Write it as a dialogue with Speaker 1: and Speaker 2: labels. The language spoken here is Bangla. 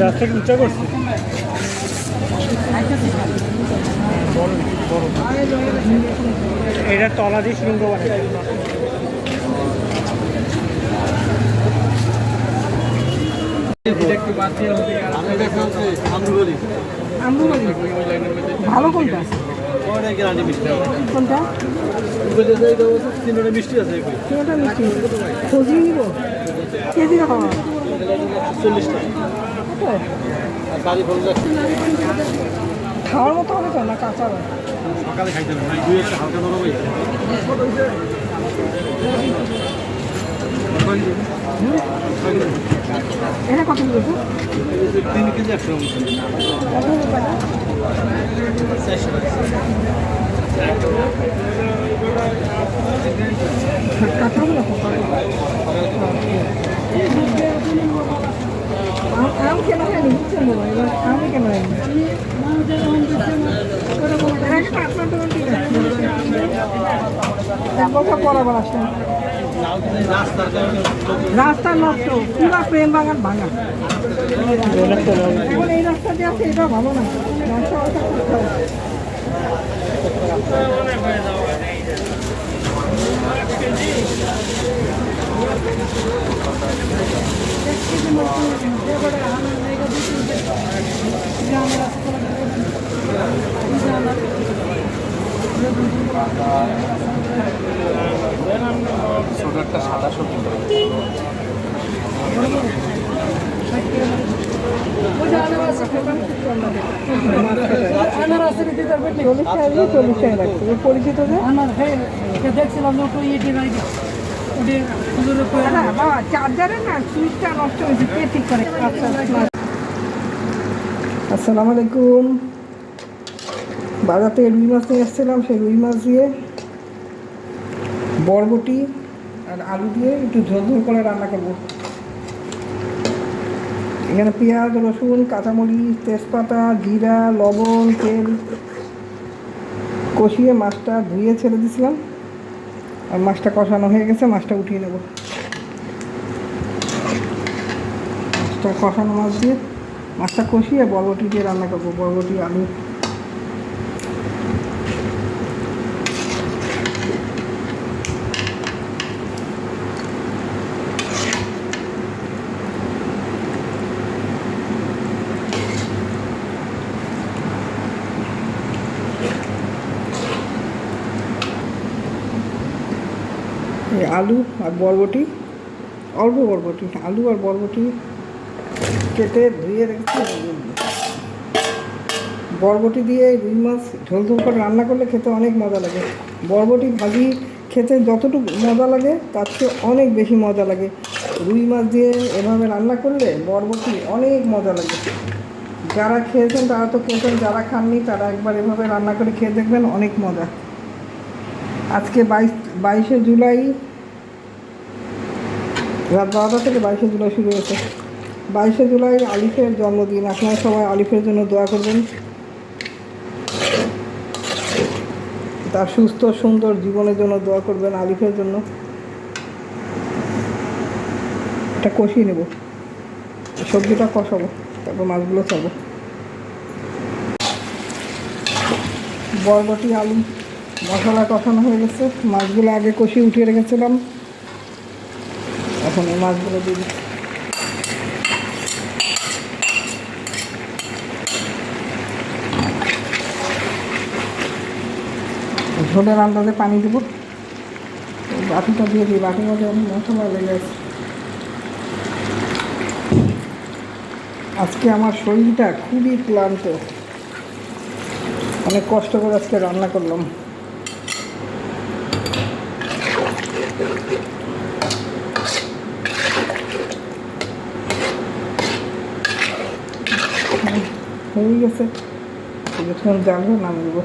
Speaker 1: রাস্তা কি উঁচা করছে? এটা তলা দিয়ে শৃঙ্গ বানায়।
Speaker 2: ভালো কোনটা? কোনটা
Speaker 1: মিষ্টি আছে
Speaker 2: তিনটা মিষ্টি খোঁজি নিব কেজি রকম
Speaker 1: 40 টাকা।
Speaker 2: খাওয়ার মতো হবে তো না কাঁচা হবে?
Speaker 1: সকালে খাইতে হবে দুই একটা হালকা নরম হয়েছে।
Speaker 2: এটা কত কিলো?
Speaker 1: 3 কেজি 100
Speaker 2: কত টাকা?
Speaker 1: 400 টাকা।
Speaker 2: কাঁচা হবে না আম কেন হয়নি বুঝছেন বাবা, এবার আমি কেন হয়নি এক বছর পর আবার আসলাম। রাস্তা নষ্ট, পুরা প্রেম বাগান ভাঙা। এখন এই রাস্তা দিয়ে আছে, এটা ভালো না। রাস্তা ওটা করতে হবে।
Speaker 1: ছোট একটা সাদা সবজি
Speaker 2: পরিচিত দেখছিলাম চার্জারে না সুইচটা নষ্ট হয়েছে, কে ঠিক করে? আসসালামু আলাইকুম। বাজার থেকে রুই মাছ নিয়ে এসেছিলাম, সেই রুই মাছ দিয়ে বরবটি আর আলু দিয়ে একটু ঝোল ঝোল করে রান্না করবো। এখানে পেঁয়াজ, রসুন, কাঁচামরিচ, তেজপাতা, জিরা, লবণ, তেল কষিয়ে মাছটা ধুয়ে ছেড়ে দিয়েছিলাম। আর মাছটা কষানো হয়ে গেছে, মাছটা উঠিয়ে নেব। মাছটা কষানো মাছ দিয়ে মাছটা কষিয়ে বরবটি দিয়ে রান্না করবো, বরবটি আলু। আলু আর বরবটি, অল্প বরবটি, আলু আর বরবটি কেটে ধুয়ে রেখেছি। বরবটি দিয়ে রুই মাছ ঝোল ঝোল করে রান্না করলে খেতে অনেক মজা লাগে। বরবটি ভাজি খেতে যতটুকু মজা লাগে তার চেয়ে অনেক বেশি মজা লাগে রুই মাছ দিয়ে এভাবে রান্না করলে। বরবটি অনেক মজা লাগে। যারা খেয়েছেন তারা তো খেয়েছেন, যারা খাননি তারা একবার এভাবে রান্না করে খেয়ে দেখবেন, অনেক মজা। আজকে 22শে জুলাই, রাত 12টা থেকে 22শে জুলাই শুরু হয়েছে। 22শে জুলাই আলিফের জন্মদিন। আপনারা সবাই আলিফের জন্য দোয়া করবেন, তার সুস্থ সুন্দর জীবনের জন্য দোয়া করবেন, আলিফের জন্য। এটা কষিয়ে নেব, সবজিটা কষাবো, তারপর মাছগুলো ছাড়বো। বরবটি আলু মশলা কষানো হয়ে গেছে, মাছগুলো আগে কষিয়ে উঠিয়ে রেখেছিলাম, এখন এই মাছগুলো দিয়ে দিচ্ছি। ঝোলের আন্দাজে পানি দেবো, বাটিটা দিয়ে দিই, বাটির মধ্যে অনেক মশলা লেগে আছে। আজকে আমার শরীরটা খুবই ক্লান্ত, অনেক কষ্ট করে আজকে রান্না করলাম। হয়ে গেছে, কিছুক্ষণ জানবো নামিয়ে দেবো।